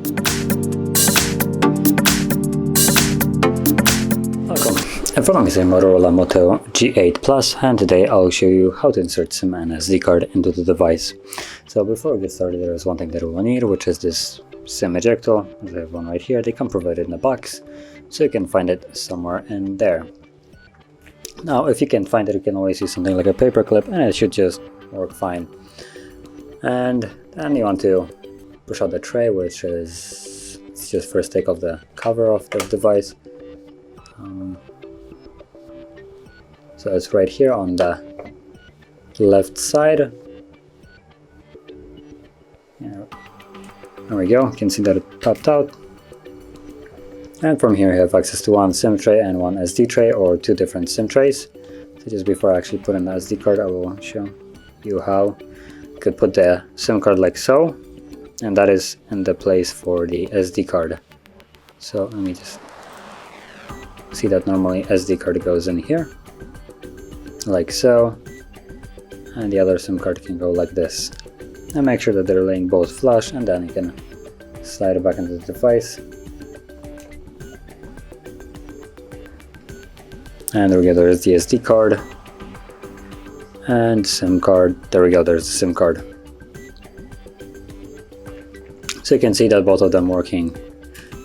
Welcome, in front of me is a Motorola Moto G8 Plus, and today I'll show you how to insert SIM and SD card into the device. So before we get started, there is one thing that we will need, which is this SIM ejector. I have one right here. They come provided in a box, so you can find it somewhere in there. Now, if you can't find it, you can always use something like a paper clip, and it should just work fine. And then you want to push out the tray, which is, let's just first take off the cover of the device. So it's right here on the left side. Yeah, there we go, you can see that it popped out. And from here you have access to one SIM tray and one SD tray, or two different SIM trays. So just before I actually put in the SD card, I will show you how you could put the SIM card like so, and that is in the place for the SD card. So let me just see that normally SD card goes in here, like so, and the other SIM card can go like this. And make sure that they're laying both flush, and then you can slide it back into the device. And there we go, there's the SD card and SIM card. There we go, there's the SIM card. So you can see that both of them working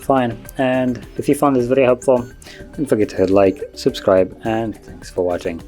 fine. And if you found this video helpful, don't forget to hit like, subscribe, and thanks for watching.